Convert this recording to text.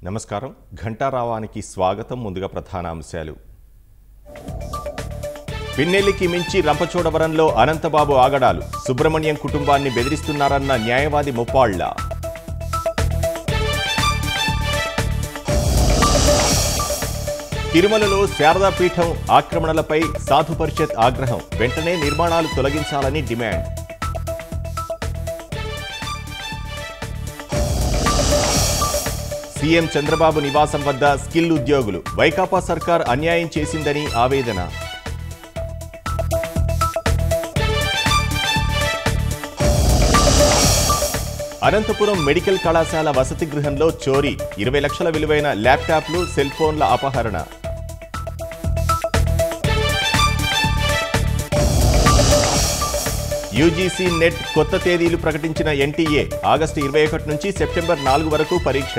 నమస్కారం ఘంటారావానికి స్వాగతం. ముందుగా ప్రధానాంశాలు. పిన్నెల్లికి మించి రంపచోడవరంలో అనంతబాబు ఆగడాలు. సుబ్రహ్మణ్యం కుటుంబాన్ని బెదిరిస్తున్నారన్న న్యాయవాది ముప్పాళ్ల. తిరుమలలో శారదాపీఠం ఆక్రమణలపై సాధు పరిషత్ ఆగ్రహం. వెంటనే నిర్మాణాలు తొలగించాలని డిమాండ్. సీఎం చంద్రబాబు నివాసం వద్ద స్కిల్ ఉద్యోగులు. వైకాపా సర్కార్ అన్యాయం చేసిందని ఆవేదన. అనంతపురం మెడికల్ కళాశాల వసతి గృహంలో చోరీ. 20 లక్షల విలువైన ల్యాప్టాప్లు, సెల్ ఫోన్ల అపహరణ. యూజీసీ నెట్ కొత్త తేదీలు ప్రకటించిన ఎన్టీఏ. ఆగస్టు 21 నుంచి సెప్టెంబర్ 4 వరకు పరీక్ష.